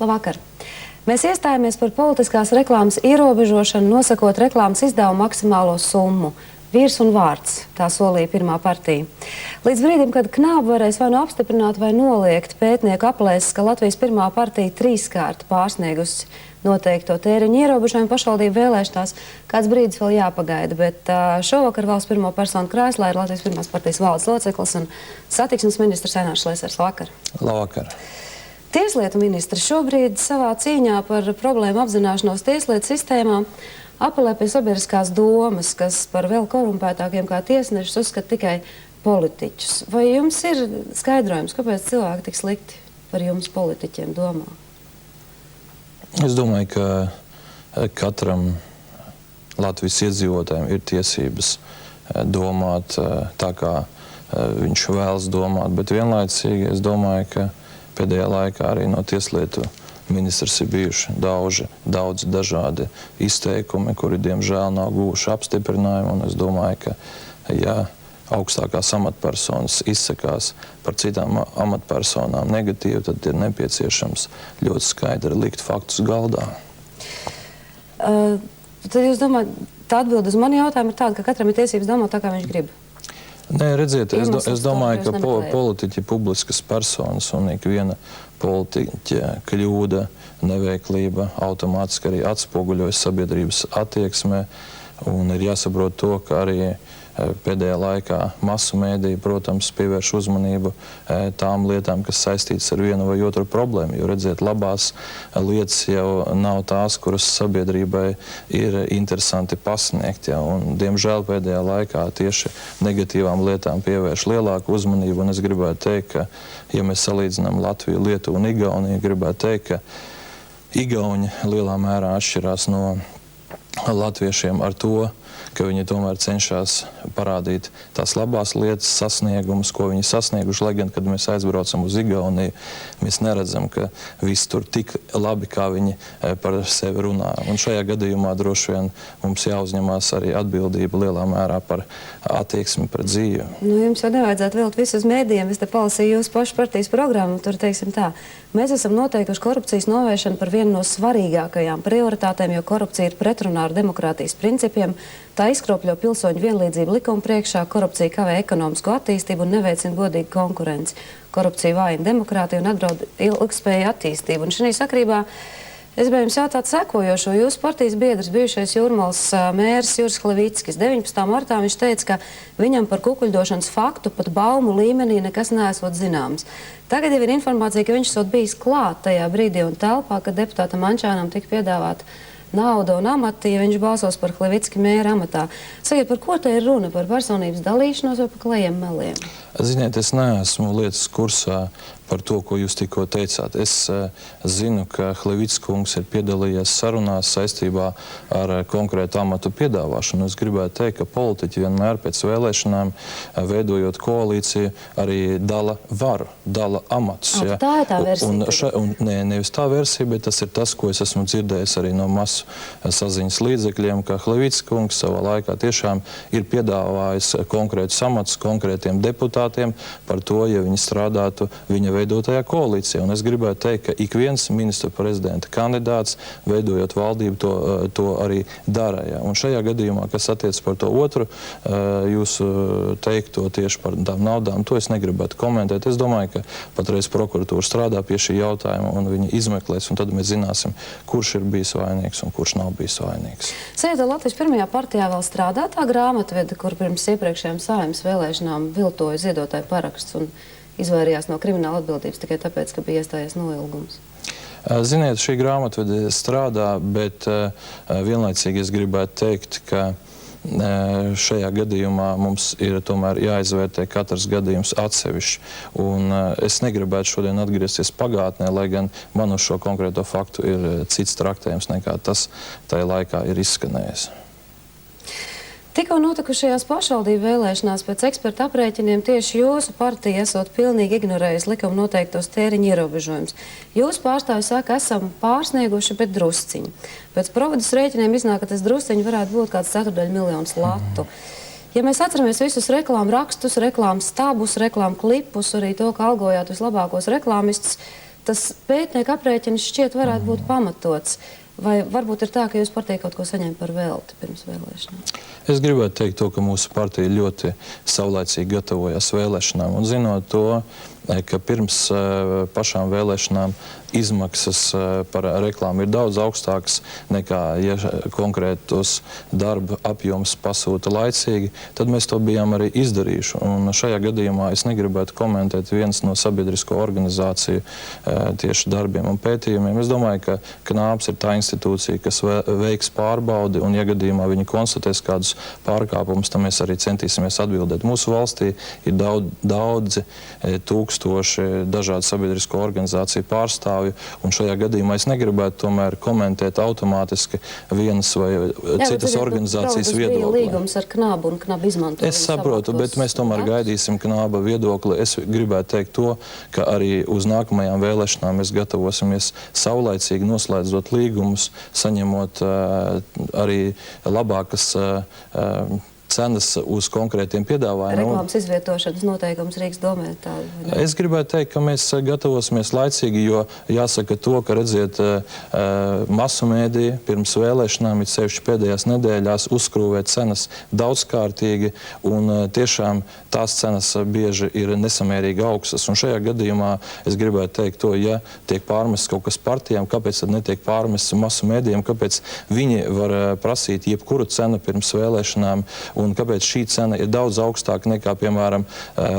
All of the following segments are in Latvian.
Labvakar! Mēs iestājāmies par politiskās reklāmas ierobežošanu, nosakot reklāmas izdevumu maksimālo summu. Vīrs un vārds, tā solīja pirmā partija. Līdz brīdim, kad Knāba varēs vai nu apstiprināt vai noliegt, pētnieku aplēses, ka Latvijas pirmā partija 3-kārt pārsniegusi noteikto tēriņu ierobežojumu pašvaldību vēlēšanās, kāds brīdis vēl jāpagaida, bet šovakar valsts pirmo personu krēslā ir Latvijas pirmās partijas valdes loceklis un satiksmes ministrs Ainārs Šlesers. Labvakar! Labvakar! Tieslietu ministri šobrīd savā cīņā par problēmu apzināšanos tieslietu sistēmā apelē pie sabiedriskās domas, kas par vēl korumpētākiem kā tiesnešus uzskata tikai politiķus. Vai jums ir skaidrojums, kāpēc cilvēki tik slikti par jums politiķiem domā? Es domāju, ka katram Latvijas iedzīvotājiem ir tiesības domāt tā, kā viņš vēlas domāt, bet vienlaicīgi es domāju, ka pēdējā laikā arī no tieslietu ministrs ir bijuši daudz dažādi izteikumi, kuri diemžēl nav guvuši apstiprinājumu, un es domāju, ka ja augstākās amatpersonas izsakās par citām amatpersonām negatīvi, tad ir nepieciešams ļoti skaidri likt faktus galdā. Tad jūs domājat, tā atbilde uz mani jautājumu ir tāda, ka katram ir tiesības domāt tā, kā viņš grib? Nē, redziet, es domāju, ka politiķi, publiskas personas un ikviena politiķa kļūda, neveiklība automātiski arī atspoguļojas sabiedrības attieksmē, un ir jāsaprot to, ka arī pēdējā laikā masu mēdīja, protams, pievērš uzmanību tām lietām, kas saistītas ar vienu vai otru problēmu. Jo, redziet, labās lietas jau nav tās, kuras sabiedrībai ir interesanti pasniegt. Ja? Un, diemžēl, pēdējā laikā tieši negatīvām lietām pievērš lielāku uzmanību. Un es gribētu teikt, ka, ja mēs salīdzinām Latviju, Lietuvu un Igauniju, gribētu teikt, ka Igauni lielā mērā atšķirās no latviešiem ar to, ka viņi tomēr cenšas parādīt tās labās lietas, sasniegumus, ko viņi sasnieguši, lai gan, kad mēs aizbraucam uz Igauniju, mēs neredzam, ka viss tur tik labi, kā viņi par sevi runā. Un šajā gadījumā droši vien mums jāuzņemās arī atbildība lielā mērā par attieksmi pret dzīvi. Nu, jums jau nevajadzētu vilkt visus mēdījiem. Es te palasīju jūsu pašu partijas programmu, tur teiksim tā. Mēs esam noteikuši korupcijas novēršanu par vienu no svarīgākajām prioritātēm, jo korupcija ir pretrunā ar demokrātijas principiem. Tā izkropļo pilsoņu vienlīdzību likuma priekšā, korupcija kavē ekonomisko attīstību un neveicina godīgu konkurenci. Korupcija vājina demokrātiju un apdraud ilgspēju attīstību. Un šī sakrībā es gribēju jums jautāt sekojošo. Jūsu partijas biedrs, bijušais Jūrmalas mērs Juris Hlevickis, 19. martā viņš teica, ka viņam par kukuļdošanas faktu pat baumu līmenī nekas neesot zināms. Tagad jau ir informācija, ka viņš esot bijis klāt tajā brīdī un telpā, kad deputātam Ančānam tika piedāvāt nauda un amati, ja viņš balsos par Hlevickī mēra amatā. Sakiet, par ko te ir runa? Par personības dalīšanos vai par klajiem meliem? Ziniet, es neesmu lietas kursā par to, ko jūs tikko teicāt. Es zinu, ka Hlevickis kungs ir piedalījies sarunās saistībā ar konkrētu amatu piedāvāšanu. Es gribētu teikt, ka politiķi vienmēr pēc vēlēšanām, veidojot koalīciju, arī dala varu, dala amatus. Ja? Tā ir tā versija? Nē, nevis tā versija, bet tas ir tas, ko es esmu dzirdējis arī no masu saziņas līdzekļiem, ka Hlevickis kungs savā laikā tiešām ir piedāvājis konkrētus amatus konkrētiem deputātiem par to, ja viņi strādātu viņa veidotajā koalīcijā. Un es gribētu teikt, ka ik viens ministra prezidenta kandidāts, veidojot valdību, to arī dara. Ja. Un šajā gadījumā, kas attiec par to otru, jūsu teikto tieši par tām naudām, to es negribētu komentēt. Es domāju, ka patreiz prokuratūra strādā pie šī jautājuma un viņi izmeklēs, un tad mēs zināsim, kurš ir bijis vainīgs un kurš nav bijis vainīgs. Sajiet, Latvijas pirmajā partijā vēl strādā tā grāmatvede, kur pirms iepriekšējām Saeimas vēlēšanām viltoja ziedotāju paraksts un izvairījās no krimināla atbildības tikai tāpēc, ka bija iestājies noilgums? Ziniet, šī grāmatvede strādā, bet vienlaicīgi es gribētu teikt, ka šajā gadījumā mums ir tomēr jāizvērtē katrs gadījums atsevišķi. Un es negribētu šodien atgriezties pagātnē, lai gan man uz šo konkrēto faktu ir cits traktējums nekā tas tajā laikā ir izskanējis. Tikko notikušajās pašvaldību vēlēšanās pēc eksperta aprēķiniem tieši jūsu partija esot pilnīgi ignorējusi likuma noteiktos tēriņu ierobežojumus. Jūsu pārstāvji saka, esam pārsnieguši, bet drusciņi. Pēc providas rēķiniem iznāk, ka tas drusciņi varētu būt kāds 4 miljonus latu. Ja mēs atceramies visus reklāmu rakstus, reklāmu stabus, reklāmu klipus, arī to, ka algojāt vislabākos reklāmistus, tas pētnieku aprēķins šķiet varētu būt pamatots. Vai varbūt ir tā, ka jūs partija kaut ko saņēma par velti pirms vēlēšanām? Es gribētu teikt to, ka mūsu partija ļoti saulaicīgi gatavojās vēlēšanām. Un zinot to, ka pirms pašām vēlēšanām izmaksas par reklāmu ir daudz augstākas nekā, ja konkrētos darba apjoms pasūta laicīgi, tad mēs to bijām arī izdarījuši. Un šajā gadījumā es negribētu komentēt viens no sabiedrisko organizāciju tieši darbiem un pētījumiem. Es domāju, ka Knābs ir tā institūcija, kas veiks pārbaudi, un ja gadījumā viņi konstatēs kādus pārkāpumus, tad mēs arī centīsimies atbildēt. Mūsu valstī ir daudzi tūkstoši dažādu sabiedrisko organizāciju pārstāvju, un šajā gadījumā es negribētu tomēr komentēt automātiski vienas vai citas organizācijas viedokli. Bija līgums ar Knābu un Knābu izmantoja. Es saprotu, bet mēs tomēr gaidīsim Knāba viedokli. Es gribētu teikt to, ka arī uz nākamajām vēlēšanām mēs gatavosimies saulaicīgi noslēdzot līgumus, saņemot arī labākas cenas uz konkrētiem piedāvājumiem. Reklāmas izvietošanas noteikums Rīgas domē tādu. Es gribētu teikt, ka mēs gatavosimies laicīgi, jo jāsaka to, ka redziet, masu mēdīja pirms vēlēšanām, it sevišķi pēdējās nedēļās, uzskrūvē cenas daudzkārtīgi, un tiešām tās cenas bieži ir nesamērīgi augstas. Un šajā gadījumā es gribētu teikt to, ja tiek pārmests kaut kas partijām, kāpēc tad netiek pārmests masu mēdījiem, kāpēc viņi var prasīt jebkuru cenu pirms vēlēšanām, un kāpēc šī cena ir daudz augstāka nekā, piemēram,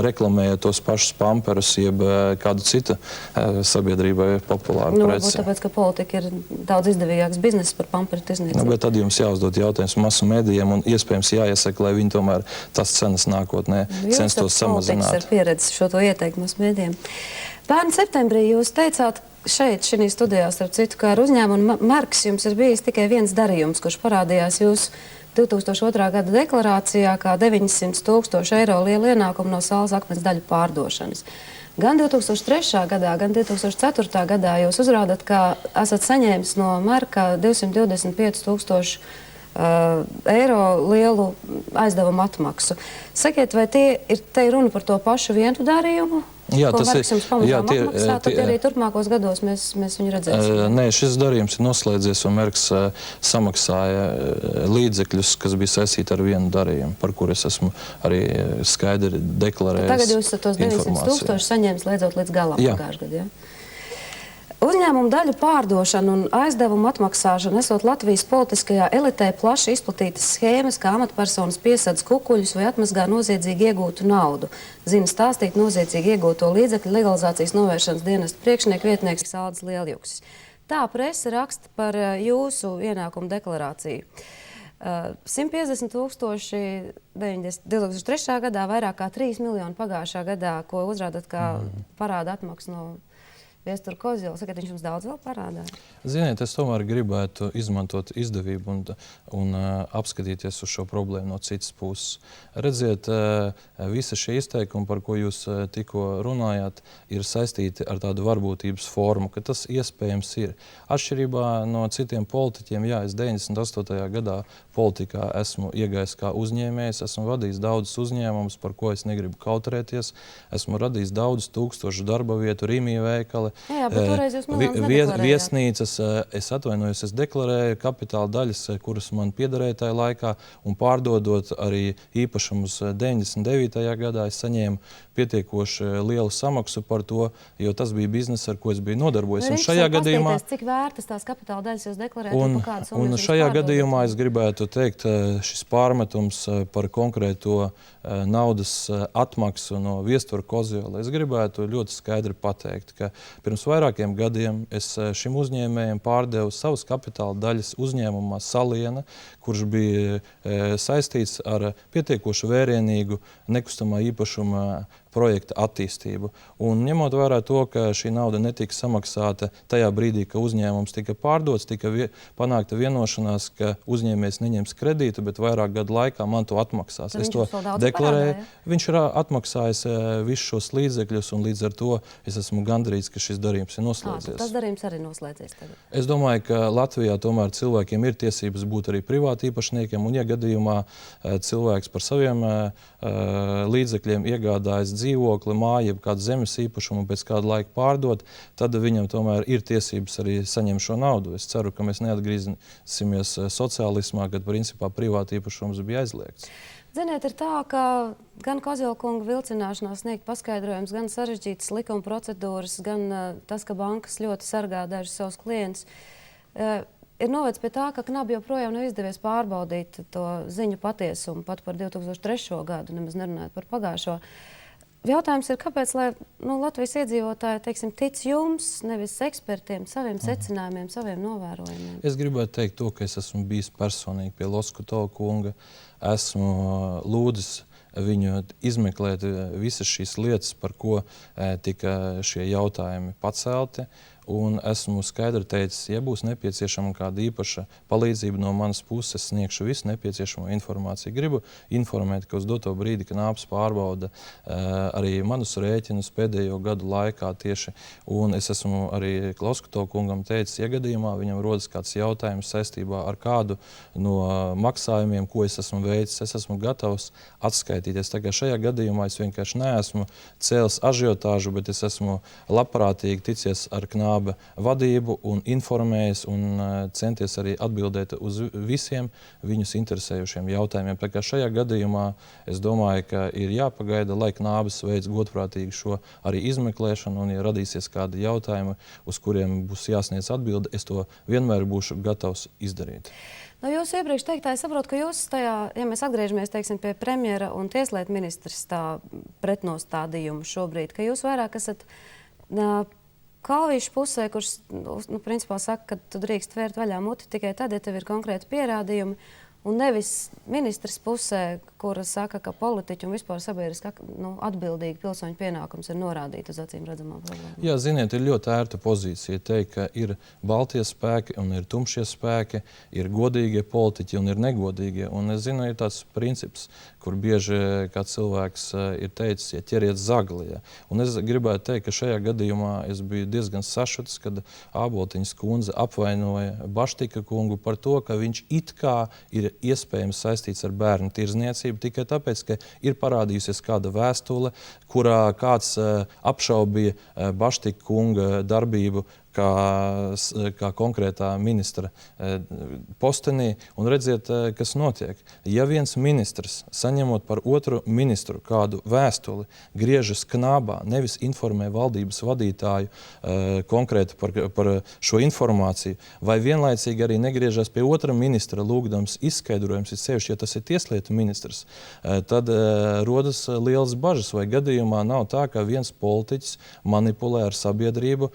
reklamējot tos pašus pamperus, jeb kādu citu sabiedrībai populāru preci. Varbūt tāpēc, ka politika ir daudz izdevīgāks bizness par pamperu tirzniecību. Bet tad jums jāuzdod jautājums masu mēdījiem un iespējams jāiesaka, lai viņi tomēr tas cenas nākotnē censtos samazināt. Jūs ar pieredzi šo to ieteikt masu mēdījiem. Pērn septembrī jūs teicāt, šeit, šī studijā, starp citu, kā ar uzņēmumu Merks, jums ir bijis tikai viens darījums, kurš parādījās jūsu 2002. gada deklarācijā kā 900 000 eiro liela ienākuma no saules akmens daļu pārdošanas. Gan 2003. gadā, gan 2004. gadā jūs uzrādat, ka esat saņēmis no Merka 225 000 eiro lielu aizdevumu atmaksu. Sakiet, vai te ir runa par to pašu vienu darījumu? Jā, ko tas Merks jums pamazām atmaksā, tad arī turpmākos gados mēs viņu redzēsim. Nē, šis darījums ir noslēdzies, un Merks samaksāja līdzekļus, kas bija saistīti ar vienu darījumu, par kur es esmu arī skaidri deklarējis. Tagad jūs tos 900 000 saņēmis līdzot līdz galam pagājušajā gadā, ja? Uzņēmumu daļu pārdošana un aizdevumu atmaksāšana esot Latvijas politiskajā elitē plaši izplatītas schēmas, kā amatpersonas piesedz kukuļus vai atmazgā noziedzīgi iegūtu naudu. Zina stāstīt noziedzīgi iegūto līdzekļu legalizācijas novēršanas dienesta priekšnieku vietnieks Aldis Lieljuksis. Tā presa raksta par jūsu ienākumu deklarāciju. 150 000 2003. gadā, vairāk kā 3 miljoni pagājušā gadā, ko uzrādat kā parāda atmaksu no Viestura Kozjola. Sakiet, viņš jums daudz vēl parādā? Ziniet, es tomēr gribētu izmantot izdevību un apskatīties uz šo problēmu no citas puses. Redziet, visa šie izteikumi, par ko jūs tikko runājāt, ir saistīti ar tādu varbūtības formu, ka tas iespējams ir. Atšķirībā no citiem politiķiem, jā, es 98. gadā politikā esmu iegājis kā uzņēmējs, esmu vadījis daudzus uzņēmumus, par ko es negribu kautrēties, esmu radījis daudzus tūkstošu darba vietu, Rīmī veikali, jā, bet toreiz jūs nedeklarējāt. Viesnīcas, es atvainojos, es deklarēju kapitāla daļas, kuras man piederēja tajā laikā, un pārdodot arī īpašumus 99. gadā, es saņēmu pietiekoši lielu samaksu par to, jo tas bija bizness, ar ko es biju nodarbojies. Un šajā gadījumā, cik vērtas tās kapitāla daļas jūs deklarējat? Un šajā gadījumā es gribētu teikt, šis pārmetums par konkrēto naudas atmaksu no Viestura Kozjola. Es gribētu ļoti skaidri pateikt, ka pirms vairākiem gadiem es šim uzņēmējiem pārdevu savus kapitāla daļas uzņēmumā Saliena, kurš bija saistīts ar pietiekoši vērienīgu nekustamā īpašuma projekta attīstību. Un ņemot vērā to, ka šī nauda netika samaksāta tajā brīdī, ka uzņēmums tika pārdots, tika panākta vienošanās, ka uzņēmējs neņems kredītu, bet vairāk gadu laikā man to atmaksās. Es to deklarēju. Viņš ir atmaksājis visus šos līdzekļus, un līdz ar to es esmu gandrīz, ka šis darījums ir noslēdzies. Tas darījums arī noslēdzies tagad. Es domāju, ka Latvijā tomēr cilvēkiem ir tiesības būt arī privāti īpašniekiem, un ja gadījumā cilvēks par saviem līdzekļiem iegādājas dzīvokli, māju, jeb kādu zemes īpašumu pēc kāda laika pārdot, tad viņam tomēr ir tiesības arī saņemt šo naudu. Es ceru, ka mēs neatgriezīsimies sociālismā, kad principā privāti īpašums bija aizliegts. Ziniet, ir tā, ka gan Kozjela-kunga vilcināšanās sniegt paskaidrojums, gan sarežģītas likuma procedūras, gan tas, ka bankas ļoti sargā dažus savus klientus, ir novedis pie tā, ka Knabi joprojām nav izdevies pārbaudīt to ziņu patiesumu pat par 2003. Gadu, nemaz nerunājot par pagājušo. Jautājums ir, kāpēc Latvijas iedzīvotāji, teiksim, tic jums, nevis ekspertiem, saviem secinājumiem, saviem novērojumiem? Es gribētu teikt to, ka es esmu bijis personīgi pie Loskutova kunga, esmu lūdzis viņu izmeklēt visas šīs lietas, par ko tika šie jautājumi pacelti. Un esmu skaidri teicis, ja būs nepieciešama kāda īpaša palīdzība no manas puses, sniegšu visu nepieciešamo informāciju. Gribu informēt, ka uz doto brīdi Knāps pārbauda arī manus rēķinus pēdējo gadu laikā tieši. Un es esmu arī Loskutova kungam teicis, ja gadījumā viņam rodas kāds jautājums saistībā ar kādu no maksājumiem, ko es esmu veicis, es esmu gatavs atskaitīties. Tā kā šajā gadījumā es vienkārši neesmu cēlis ažiotāžu, bet es esmu labprātīgi ticies ar Knāpu vadību un informējis un centies arī atbildēt uz visiem viņus interesējušiem jautājumiem. Tā kā šajā gadījumā es domāju, ka ir jāpagaida, lai Knābis veic godprātīgi šo arī izmeklēšanu, un ja radīsies kādi jautājumi, uz kuriem būs jāsniedz atbilde, es to vienmēr būšu gatavs izdarīt. No jūsu iepriekš teiktā, es saprotu, ka jūs tajā, ja mēs atgriežamies, teiksim, pie premjera un tieslietu ministrs tā pretnostādījumu šobrīd, ka jūs vairāk esat Kalvīša pusē, kurš, principā saka, ka tu drīkst vērt vaļā muti tikai tad, ja tev ir konkrēti pierādījumi, un nevis ministrs pusē, kura saka, ka politiķi un vispār sabiedriski atbildīgi pilsoņu pienākums ir norādīt uz acīm redzamām problēmām. Jā, ziniet, ir ļoti ērta pozīcija teikt, ka ir baltie spēki un ir tumšie spēki, ir godīgie politiķi un ir negodīgie. Un es zinu, ir tāds princips, kur bieži kā cilvēks ir teicis, ja ķeriet zagli. Ja. Un es gribētu teikt, ka šajā gadījumā es biju diezgan sašuts, kad Āboltiņas kundze apvainoja Baštika kungu par to, ka viņš it kā ir iespējams saistīts ar bērnu tirdzniecību tikai tāpēc, ka ir parādījusies kāda vēstule, kurā kāds apšaubīja Baštika kunga darbību kā konkrētā ministra postenī. Un redziet, kas notiek. Ja viens ministrs, saņemot par otru ministru kādu vēstuli, griežas Knābā, nevis informē valdības vadītāju konkrēti par šo informāciju, vai vienlaicīgi arī negriežas pie otra ministra lūgdams izskaidrojums, sevišķi, ja tas ir tieslietu ministrs, tad rodas lielas bažas, vai gadījumā nav tā, ka viens politiķis manipulē ar sabiedrību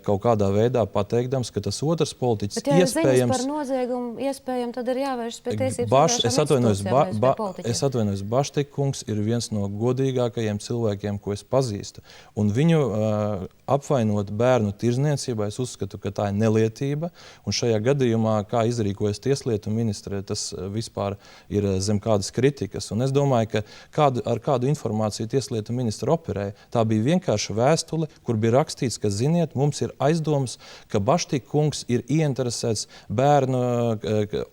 kaut kādā veidā pateikdams, ka tas otrs politiķis iespējams... Bet ja ziņas par noziegumu iespējams, tad ir jāvēršas pie tiesības Es atvainojos, Baštika kungs ir viens no godīgākajiem cilvēkiem, ko es pazīstu. Un viņu apvainot bērnu tirdzniecībā, es uzskatu, ka tā ir nelietība. Un šajā gadījumā, kā izrīkojas tieslietu ministre, tas vispār ir zem kādas kritikas. Un es domāju, ka ar kādu informāciju tieslietu ministra operēja, tā bija vienkārši vēstule, kur bija rakstīts, ka, ziniet, mums ir aizdoms, ka Baštika kungs ir ieinteresēts bērnu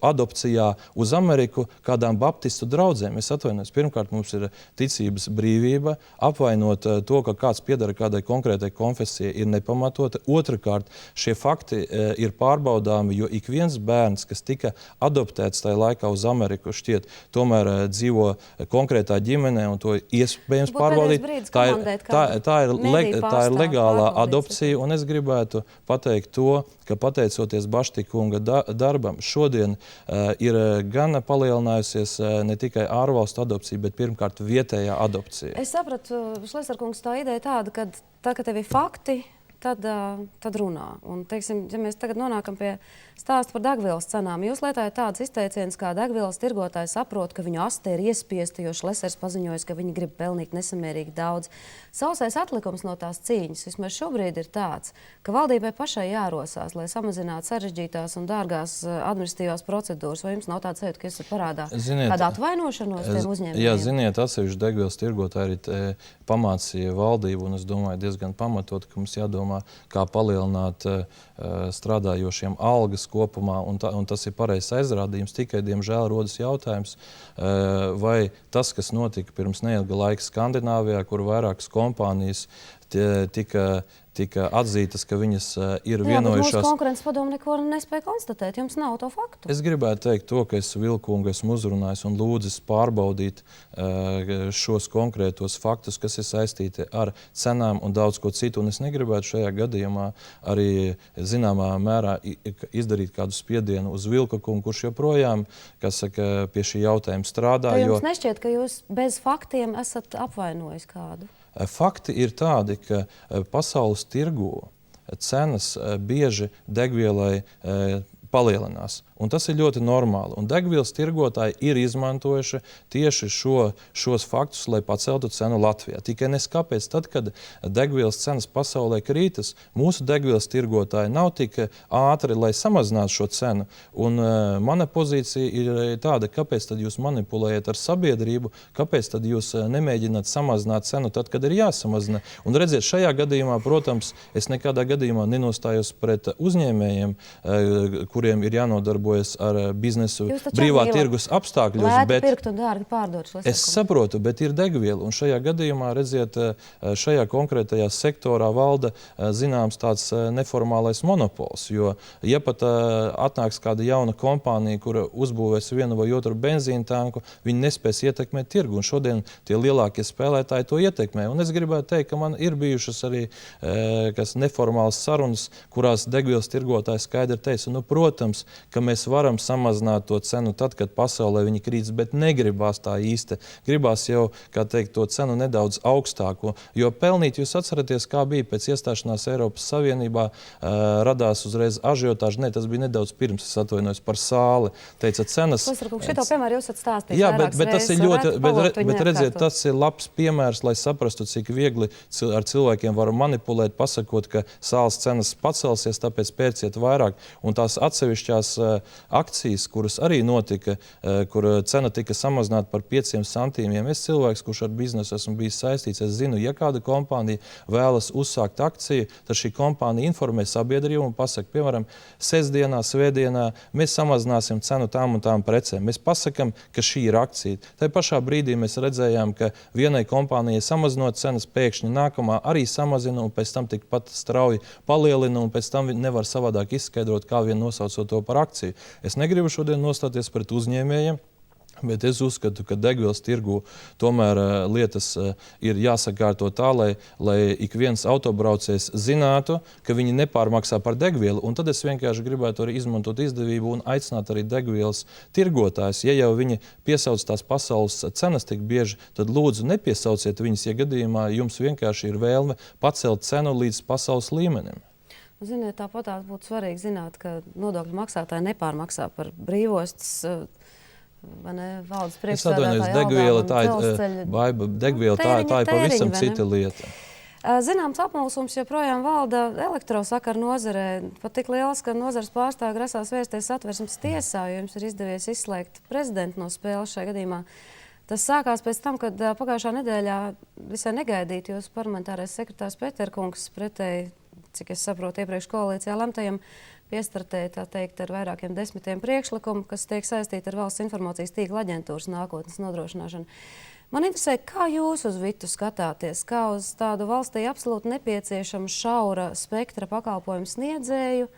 adopcijā uz Ameriku kādām baptistu draudzēm. Es atvainojos, pirmkārt mums ir ticības brīvība, apvainot to, ka kāds piedara kādai konkrētai konfesijai, ir nepamatota. Otrakārt, šie fakti ir pārbaudāmi, jo ik viens bērns, kas tika adoptēts tajā laikā uz Ameriku, šķiet, tomēr dzīvo konkrētā ģimenē, un to iespējams pārbaudīt. Tā ir legālā adopcija, un es gribētu pateikt to, ka pateicoties Baštika kunga darbam, šodien ir gan palielinājusies ne tikai ārvalstu adopcija, bet pirmkārt vietējā adopcija. Es sapratu, Šlesner kungs, tā ideja tāda, ka tā, ka tev ir fakti, tad runā. Un, teiksim, ja mēs tagad nonākam pie stāsta par degvielas cenām, jūs lietojat tādas izteicienas, kā degvielas tirgotāji saprot, ka viņu aste ir iespiesta, jo Šlesers paziņoja, ka viņi grib pelnīt nesamērīgi daudz. Sausais atlikums no tās cīņas vismaz šobrīd ir tāds, ka valdībai pašai jārosās, lai samazinātu sarežģītās un dārgās administratīvās procedūras. Vai jums nav tāda sajūta, ka esat parādā kādu atvainošanos tiem uzņēmējiem? Jā, ziniet, atsevišķi degvielas tirgotāji arī pamācīja valdību, un es domāju diezgan pamatot, ka mums jādomā, kā palielināt strādājošiem algas kopumā, un tas ir pareizs aizrādījums. Tikai, diemžēl, rodas jautājums, vai tas, kas notika pirms neilga laika Skandināvijā, kur vairākas kompānijas tika atzītas, ka viņas ir vienojušās. Mūsu konkurences padome neko nespēja konstatēt. Jums nav to faktu. Es gribētu teikt to, ka es Vilkungu esmu uzrunājis un lūdzis pārbaudīt šos konkrētos faktus, kas ir saistīti ar cenām un daudz ko citu. Un es negribētu šajā gadījumā arī zināmā mērā izdarīt kādu spiedienu uz Vilkungu, kurš joprojām, kas saka, pie šī jautājuma strādā. Vai jums nešķiet, ka jūs bez faktiem esat apvainojis kādu? Fakti ir tādi, ka pasaules tirgū cenas bieži degvielai palielinās. Un tas ir ļoti normāli. Un degvielas tirgotāji ir izmantojuši tieši šos faktus, lai paceltu cenu Latvijā. Tikai neskapēc, tad, kad degvielas cenas pasaulē krītas, mūsu degvielas tirgotāji nav tik ātri, lai samazinātu šo cenu. Un mana pozīcija ir tāda, kāpēc tad jūs manipulējat ar sabiedrību, kāpēc tad jūs nemēģināt samazināt cenu tad, kad ir jāsamazina. Un redziet, šajā gadījumā, protams, es nekādā gadījumā nenostājos pret uzņēmējiem, kuriem ir jānodarbojas ar biznesu brīvā tirgus apstākļos. Lēti pirkt un dārgi pārdot šos. Es saprotu, bet ir degviela. Un šajā gadījumā, redziet, šajā konkrētajā sektorā valda zināms tāds neformālais monopols. Jo, ja pat atnāks kāda jauna kompānija, kura uzbūvēs vienu vai otru benzīna tanku, viņi nespēs ietekmēt tirgu. Un šodien tie lielākie spēlētāji to ietekmē. Un es gribētu teikt, ka man ir bijušas arī neformālas sarunas, kurās degvielas tirgotāji skaidri teica, nu, protams, ka mēs varam samazināt to cenu tad, kad pasaulē viņi krītas, bet negribās tā īsti. Gribās jau, kā teikt, to cenu nedaudz augstāko. Jo pelnīt, jūs atceraties, kā bija pēc iestāšanās Eiropas Savienībā, radās uzreiz ažiotāži. Ne, tas bija nedaudz pirms, es atvainojos par sāli. Teica, cenas... Šito piemēru jūs esat stāstījis. Jā, bet tas ir ļoti... Bet redziet, tas ir labs piemērs, lai saprastu, cik viegli ar cilvēkiem var manipulēt, pasakot, ka sāles cenas pacelsies, tāpēc pērciet vairāk. Un tās atsevišķās akcijas, kuras arī notika, kur cena tika samazināta par 5 centīmiem. Es cilvēks, kurš ar biznesu esmu bijis saistīts, es zinu, ja kāda kompānija vēlas uzsākt akciju, tad šī kompānija informē sabiedrību un pasaka, piemēram, sestdienā, svētdienā mēs samazināsim cenu tām un tām precēm. Mēs pasakam, ka šī ir akcija. Tai pašā brīdī mēs redzējām, ka vienai kompānijai samazinot cenas, pēkšņi nākamā arī samazina un pēc tam tikpat strauji palielina un pēc tam nevar savādāk izskaidrot, kā vien nosaucot to par akciju. Es negribu šodien nostāties pret uzņēmējiem, bet es uzskatu, ka degvielas tirgu tomēr lietas ir jāsakārto tā, lai ik viens autobraucējs zinātu, ka viņi nepārmaksā par degvielu. Un tad es vienkārši gribētu arī izmantot izdevību un aicināt arī degvielas tirgotājus. Ja jau viņi piesauc tās pasaules cenas tik bieži, tad lūdzu nepiesauciet viņus, ja gadījumā jums vienkārši ir vēlme pacelt cenu līdz pasaules līmenim. Ziniet, tāpat būtu svarīgi zināt, ka nodokļu maksātāji nepārmaksā par brīvostas valdes priekšsēdētāju degviela, tā ir pavisam cita lieta. Zināms apmulsums joprojām valda elektrosakaru nozarē, pat tik liels, ka nozares pārstāvji grasās vērsties Satversmes tiesā, jo jums ir izdevies izslēgt prezidentu no spēles šajā gadījumā. Tas sākās pēc tam, kad pagājušā nedēļā visai negaidīti jūsu parlamentārais sekretārs Peterkungs pretēji, cik es saprotu, iepriekš koalīcijā lemtajam piestartēja, tā teikt, ar vairākiem 10 priekšlikumu, kas tiek saistīti ar Valsts informācijas tīkla aģentūras nākotnes nodrošināšanu. Man interesē, kā jūs uz vitu skatāties, kā uz tādu valstī absolūti nepieciešamu šaura spektra pakalpojumu sniedzēju,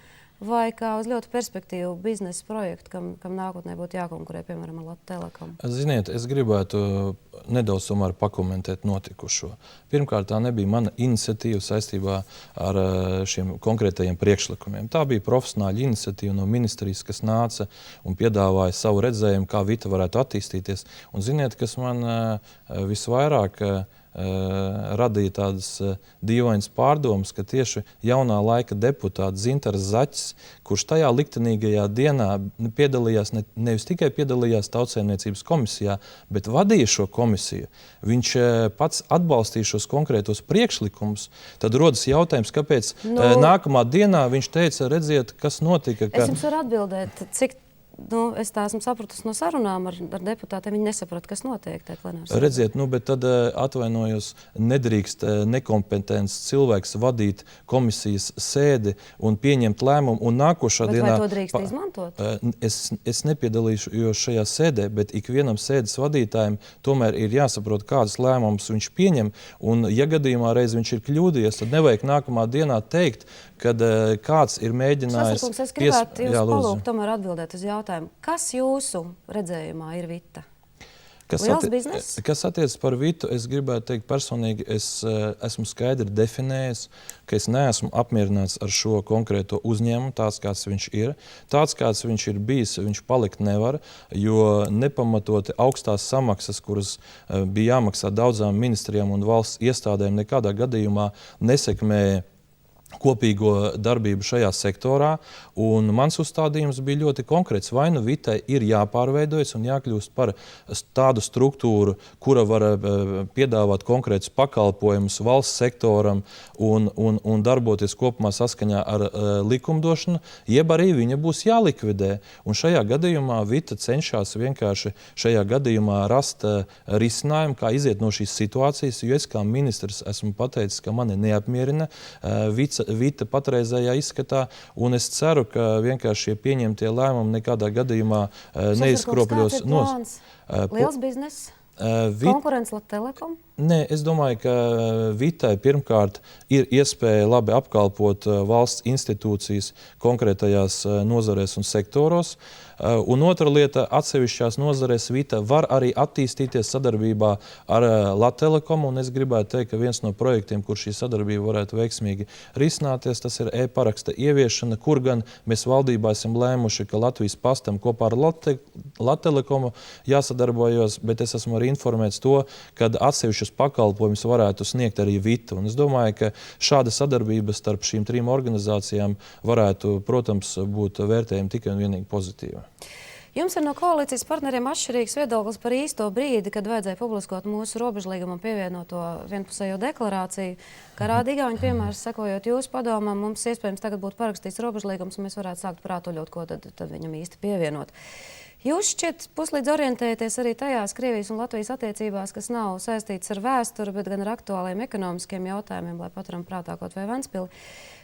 vai kā uz ļoti perspektīvu biznesa projektu, kam nākotnē būtu jākonkurē, piemēram, ar Latvijas Telekom? Ziniet, es gribētu nedaudz tomēr pakomentēt notikušo. Pirmkārt, tā nebija mana iniciatīva saistībā ar šiem konkrētajiem priekšlikumiem. Tā bija profesionāļa iniciatīva no ministrijas, kas nāca un piedāvāja savu redzējumu, kā Vita varētu attīstīties. Un ziniet, kas man visvairāk radīja tādas dīvainas pārdomas, ka tieši jaunā laika deputāts Zintars Zaķis, kurš tajā liktenīgajā dienā piedalījās, nevis tikai piedalījās Tautsaimniecības komisijā, bet vadīja šo komisiju, viņš pats atbalstīja šos konkrētos priekšlikumus, tad rodas jautājums, kāpēc nākamā dienā viņš teica, redziet, kas notika. Es jums varu atbildēt, cik es tā esmu sapratusi no sarunām ar deputātiem, viņi nesaprata, kas notiek tajā plenārsēdē. Redziet, bet tad atvainojos, nedrīkst nekompetents cilvēks vadīt komisijas sēdi un pieņemt lēmumu, un nākošā dienā... Vai to drīkst izmantot? Es nepiedalīšos šajā sēdē, bet ikvienam sēdes vadītājiem tomēr ir jāsaprot, kādas lēmumus viņš pieņem, un ja gadījumā reiz viņš ir kļūdījies, tad nevajag nākamā dienā teikt, kad kāds ir mēģinājis... Šasarkungs, es gribētu jūs palūgt tomēr atbildēt uz jautājumu. Kas jūsu redzējumā ir Vita? Liels biznes? Kas attiecas par Vitu, es gribētu teikt personīgi, es esmu skaidri definējis, ka es neesmu apmierināts ar šo konkrēto uzņēmumu, tāds kāds viņš ir. Tāds kāds viņš ir bijis, viņš palikt nevar, jo nepamatoti augstās samaksas, kuras bija jāmaksā daudzām ministrijām un valsts iestādēm, nekādā gadījumā nesekmēja kopīgo darbību šajā sektorā, un mans uzstādījums bija ļoti konkrēts. Vai nu Vitai ir jāpārveidojas un jākļūst par tādu struktūru, kura var piedāvāt konkrētus pakalpojumus valsts sektoram un darboties kopumā saskaņā ar likumdošanu, jeb arī viņa būs jālikvidē. Un šajā gadījumā Vita cenšas vienkārši šajā gadījumā rast risinājumu, kā iziet no šīs situācijas, jo es kā ministrs esmu pateicis, ka mani neapmierina Vita patreizējā izskatā, un es ceru, ka vienkārši šie pieņemtie lēmumi nekādā gadījumā neizkropļos. Kāds ir plāns? Liels biznes? Konkurence Latelekom? Nē, es domāju, ka Vitai pirmkārt ir iespēja labi apkalpot valsts institūcijas konkrētajās nozarēs un sektoros. Un otra lieta, atsevišķās nozarēs Vita var arī attīstīties sadarbībā ar Latelekom, un es gribētu teikt, ka viens no projektiem, kur šī sadarbība varētu veiksmīgi risināties, tas ir e-paraksta ieviešana, kur gan mēs valdībā esam lēmuši, ka Latvijas pastam kopā ar Latelekomu jāsadarbojas, bet es esmu arī informēts to, kad atsevišķus pakalpojumus varētu sniegt arī Vita. Un es domāju, ka šāda sadarbība starp šīm trim organizācijām varētu, protams, būt vērtējumi tikai un vienīgi pozitīvi. Jums ir no koalīcijas partneriem atšķirīgs viedoklis par īsto brīdi, kad vajadzēja publiskot mūsu robežlīgumam pievienoto vienpusējo deklarāciju. Kā rāda igauņu piemērs, sekojot jūsu padomam, mums iespējams tagad būtu parakstīts robežlīgums, un mēs varētu sākt prātoļot, ko tad viņam īsti pievienot. Jūs šķiet puslīdz orientēties arī tajās Krievijas un Latvijas attiecībās, kas nav saistītas ar vēsturi, bet gan ar aktuāliem ekonomiskiem jautājumiem, lai paturam prātā kaut vai Ventspili.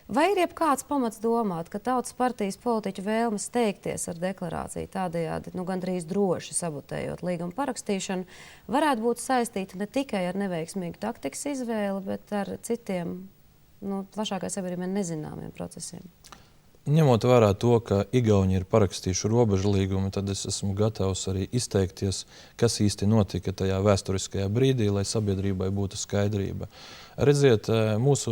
Vai ir jebkāds pamats domāt, ka Tautas partijas politiķu vēlme steigties ar deklarāciju tādējādi gandrīz droši sabotējot līguma parakstīšanu, varētu būt saistīta ne tikai ar neveiksmīgu taktikas izvēli, bet ar citiem plašākai sabiedrībai nezināmiem procesiem? Ņemot vērā to, ka Igauni ir parakstījuši robežu līgumu, tad es esmu gatavs arī izteikties, kas īsti notika tajā vēsturiskajā brīdī, lai sabiedrībai būtu skaidrība. Redziet, mūsu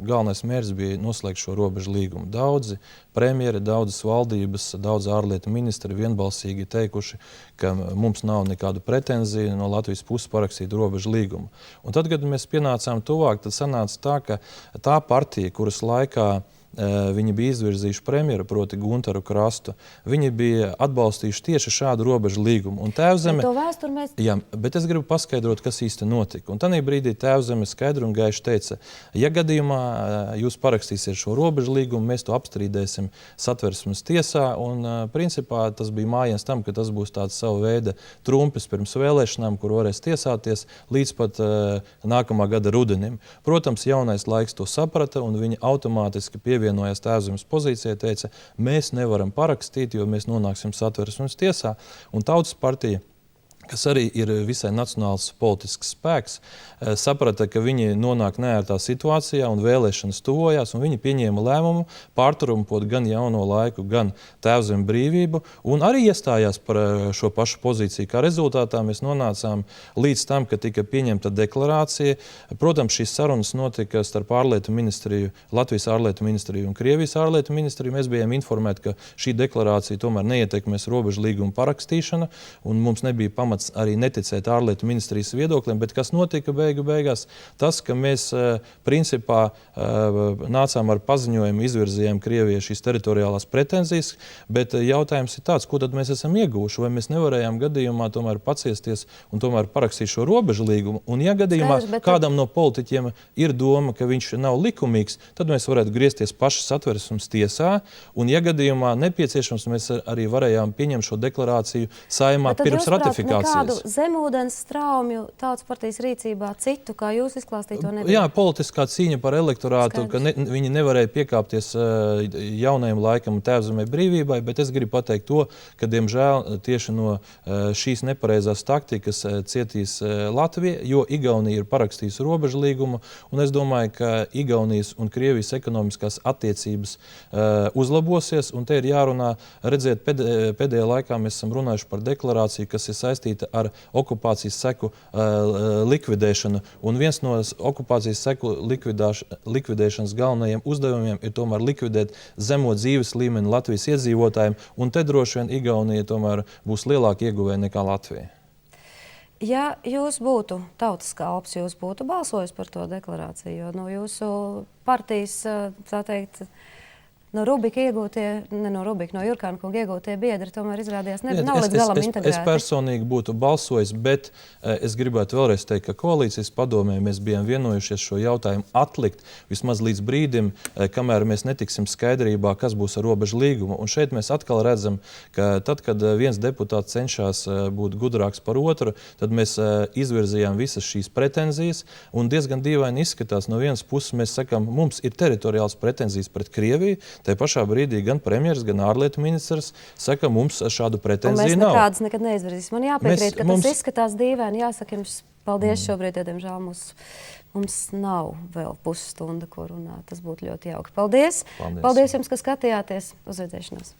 galvenais mērķis bija noslēgt šo robežu līgumu. Daudzi premjeri, daudzas valdības, daudz ārlietu ministri vienbalsīgi teikuši, ka mums nav nekādu pretenziju no Latvijas puses parakstīt robežu līgumu. Un tad, kad mēs pienācām tuvāk, tad sanāca tā, ka tā partija, kuras laikā viņi bija izvirzījuši premjeru, proti Guntaru Krastu. Viņi bija atbalstījuši tieši šādu robežu līgumu. Un Tēvzeme... To vēsturi mēs... Jā, bet es gribu paskaidrot, kas īsti notika. Un tanī brīdī Tēvzeme skaidri un gaiši teica, ja gadījumā jūs parakstīsiet šo robežu līgumu, mēs to apstrīdēsim Satversmes tiesā. Un principā tas bija mājiens tam, ka tas būs tāds savu veida trumpis pirms vēlēšanām, kur varēs tiesāties līdz pat nākamā gada rudenim. Protams, jaunais laiks to saprata, un viņi automātiski pievienojās Tēvzemes pozīcijai, teica, mēs nevaram parakstīt, jo mēs nonāksim Satversmes tiesā. Un Tautas partija, kas arī ir visai nacionāls politisks spēks, saprata, ka viņi nonāk neērtā situācijā un vēlēšanas tuvojās, un viņi pieņēma lēmumu pārtrumpot gan jauno laiku, gan Tēvzemi brīvību, un arī iestājās par šo pašu pozīciju. Kā rezultātā mēs nonācām līdz tam, ka tika pieņemta deklarācija. Protams, šīs sarunas notika starp ārlietu ministriju, Latvijas ārlietu ministriju un Krievijas ārlietu ministriju. Mēs bijām informēti, ka šī deklarācija tomēr neietekmēs robežu līguma parakstīšanu, un mums nebija pamats pamats arī neticēt ārlietu ministrijas viedoklim, bet kas notika beigās, tas, ka mēs principā nācām ar paziņojumu, izvirzījām Krievijai šīs teritoriālās pretenzijas, bet jautājums ir tāds, ko tad mēs esam ieguvuši, vai mēs nevarējām gadījumā tomēr paciesties un tomēr parakstīt šo robežu līgumu, un ja gadījumā kādam no politiķiem ir doma, ka viņš nav likumīgs, tad mēs varētu griezties paši Satversmes tiesā, un ja gadījumā nepieciešams, mēs arī varējām pieņemt šo deklarāciju Saeimā pirms ratifikācijas. Nekādu zemūdens straumju Tautas partijas rīcībā citu, kā jūs izklāstīt, to nebija? Jā, politiskā cīņa par elektorātu, ka viņi nevarēja piekāpties jaunajam laikam un Tēvzemē brīvībai, bet es gribu pateikt to, ka, diemžēl, tieši no šīs nepareizās taktikas cietīs Latvija, jo Igaunija ir parakstījusi robežu līgumu, un es domāju, ka Igaunijas un Krievijas ekonomiskās attiecības uzlabosies, un te ir jārunā, redziet, pēdējā laikā mēs esam runājuši par deklarāciju, kas ir saistīta ar okupācijas seku likvidēšanu, un viens no okupācijas seku likvidēšanas galvenajiem uzdevumiem ir tomēr likvidēt zemo dzīves līmeni Latvijas iedzīvotājiem, un te droši vien Igaunija tomēr būs lielāka ieguvēja nekā Latvija. Ja jūs būtu tautas kalps, jūs būtu balsojis par to deklarāciju, jo no jūsu partijas, tā teikt, no Rubika iegūtie, ne no Rubika, no Jurkāna kunga iegūtie biedri tomēr izrādījās nav līdz galam integrēti. Es personīgi būtu balsojis, bet es gribētu vēlreiz teikt, ka koalīcijas padomē mēs bijām vienojušies šo jautājumu atlikt vismaz līdz brīdim, kamēr mēs netiksim skaidrībā, kas būs ar robežu līgumu. Un šeit mēs atkal redzam, ka tad, kad viens deputāts cenšas būt gudrāks par otru, tad mēs izvirzījām visas šīs pretenzijas, un diezgan dīvaini izskatās. No vienas puses mēs sakām, mums ir teritoriāls pretenzijas pret Krieviju, te pašā brīdī gan premjeras, gan ārlietu ministrs saka, mums šādu pretenziju nav. Un mēs nekādas nekad neizvirzīsim. Man jāpiekrīt, ka tas izskatās dīvaini. Jāsaka jums paldies šobrīd, jo, diemžēl, mums nav vēl pusstunda, ko runāt. Tas būtu ļoti jauki. Paldies! Paldies jums, ka skatījāties. Uz redzēšanos!